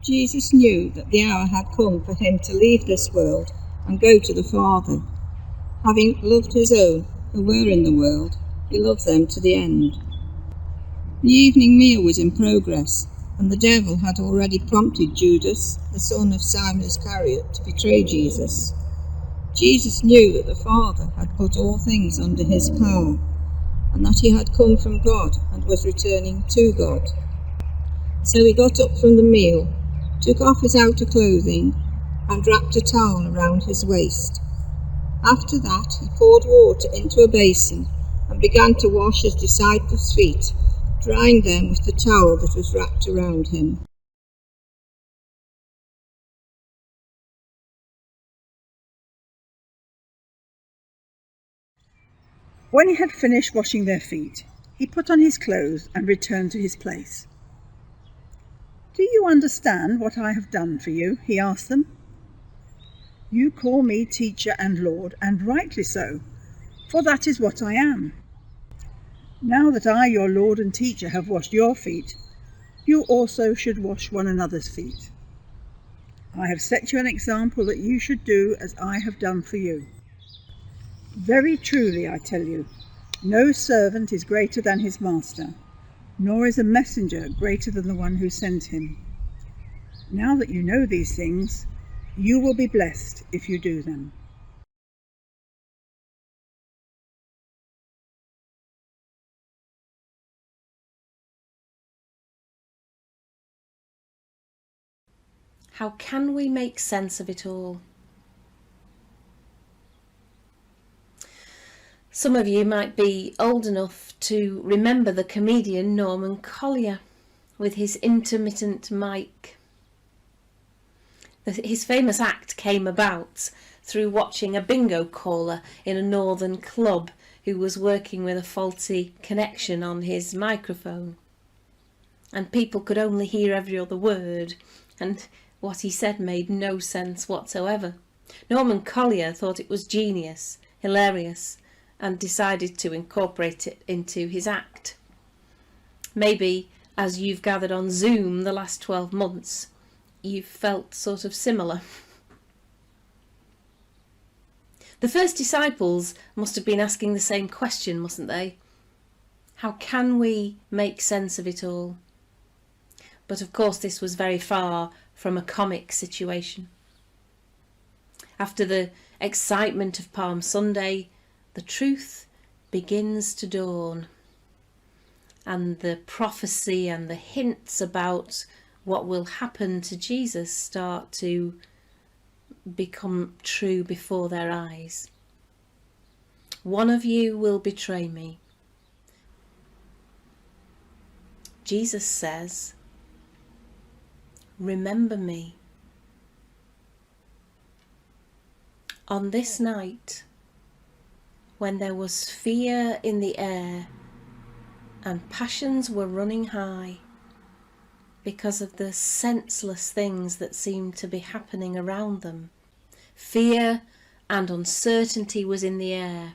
Jesus knew that the hour had come for him to leave this world and go to the Father. Having loved his own who were in the world, he loved them to the end. The evening meal was in progress, and the devil had already prompted Judas, the son of Simon Iscariot, to betray Jesus. Jesus knew that the Father had put all things under his power, and that he had come from God and was returning to God. So he got up from the meal, took off his outer clothing, and wrapped a towel around his waist. After that, he poured water into a basin and began to wash his disciples' feet, drying them with the towel that was wrapped around him. When he had finished washing their feet, he put on his clothes and returned to his place. "Do you understand what I have done for you?" he asked them. "You call me teacher and Lord, and rightly so, for that is what I am. Now that I, your Lord and teacher, have washed your feet, you also should wash one another's feet. I have set you an example that you should do as I have done for you. Very truly, I tell you, no servant is greater than his master, nor is a messenger greater than the one who sent him. Now that you know these things, you will be blessed if you do them." How can we make sense of it all? Some of you might be old enough to remember the comedian Norman Collier with his intermittent mic. His famous act came about through watching a bingo caller in a northern club who was working with a faulty connection on his microphone. And people could only hear every other word, and what he said made no sense whatsoever. Norman Collier thought it was genius, hilarious, and decided to incorporate it into his act. Maybe, as you've gathered on Zoom the last 12 months, you've felt sort of similar. The first disciples must have been asking the same question, mustn't they? How can we make sense of it all? But of course this was very far from a comic situation. After the excitement of Palm Sunday, the truth begins to dawn, and the prophecy and the hints about what will happen to Jesus start to become true before their eyes. One of you will betray me. Jesus says, "Remember me." On this night, when there was fear in the air and passions were running high because of the senseless things that seemed to be happening around them, fear and uncertainty was in the air.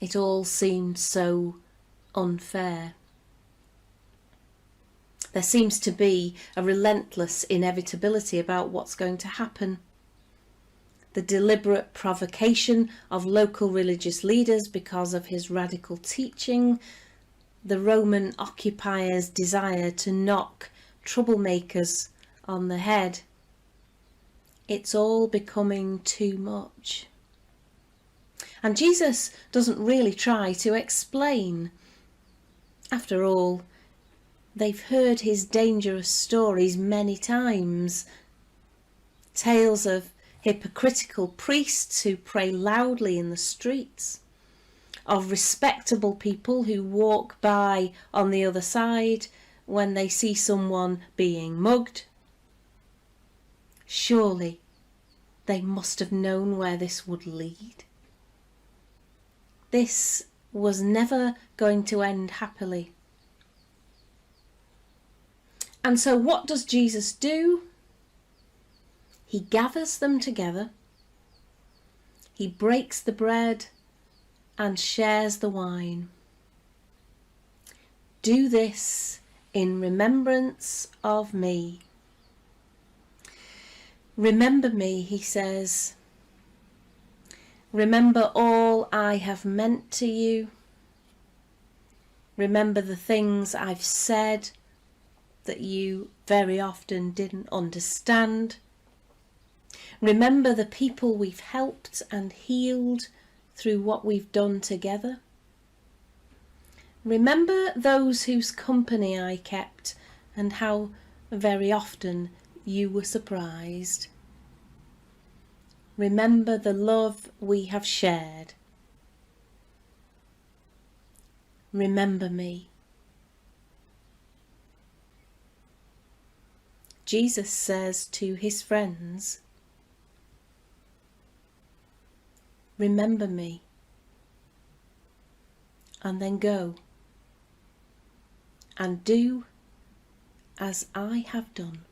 It all seemed so unfair. There seems to be a relentless inevitability about what's going to happen. The deliberate provocation of local religious leaders because of his radical teaching, the Roman occupiers' desire to knock troublemakers on the head. It's all becoming too much. And Jesus doesn't really try to explain. After all, they've heard his dangerous stories many times. Tales of hypocritical priests who pray loudly in the streets, of respectable people who walk by on the other side when they see someone being mugged. Surely they must have known where this would lead. This was never going to end happily. And so what does Jesus do? He gathers them together, he breaks the bread and shares the wine. "Do this in remembrance of me," Remember me, he says. Remember all I have meant to you. Remember the things I've said that you very often didn't understand. Remember the people we've helped and healed through what we've done together. Remember those whose company I kept and how very often you were surprised. Remember the love we have shared. Remember me. Jesus says to his friends, remember me, and then go and do as I have done.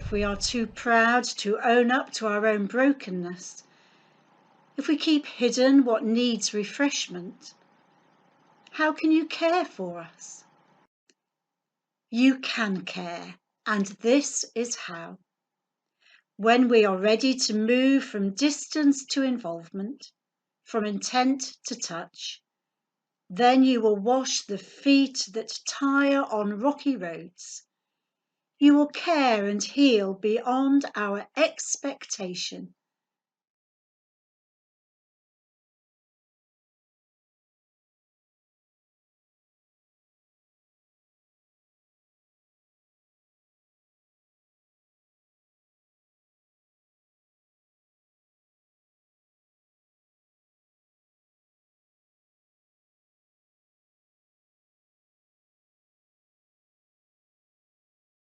If we are too proud to own up to our own brokenness, if we keep hidden what needs refreshment, how can you care for us? You can care, and this is how. When we are ready to move from distance to involvement, from intent to touch, Then you will wash the feet that tire on rocky roads. You will care and heal beyond our expectation.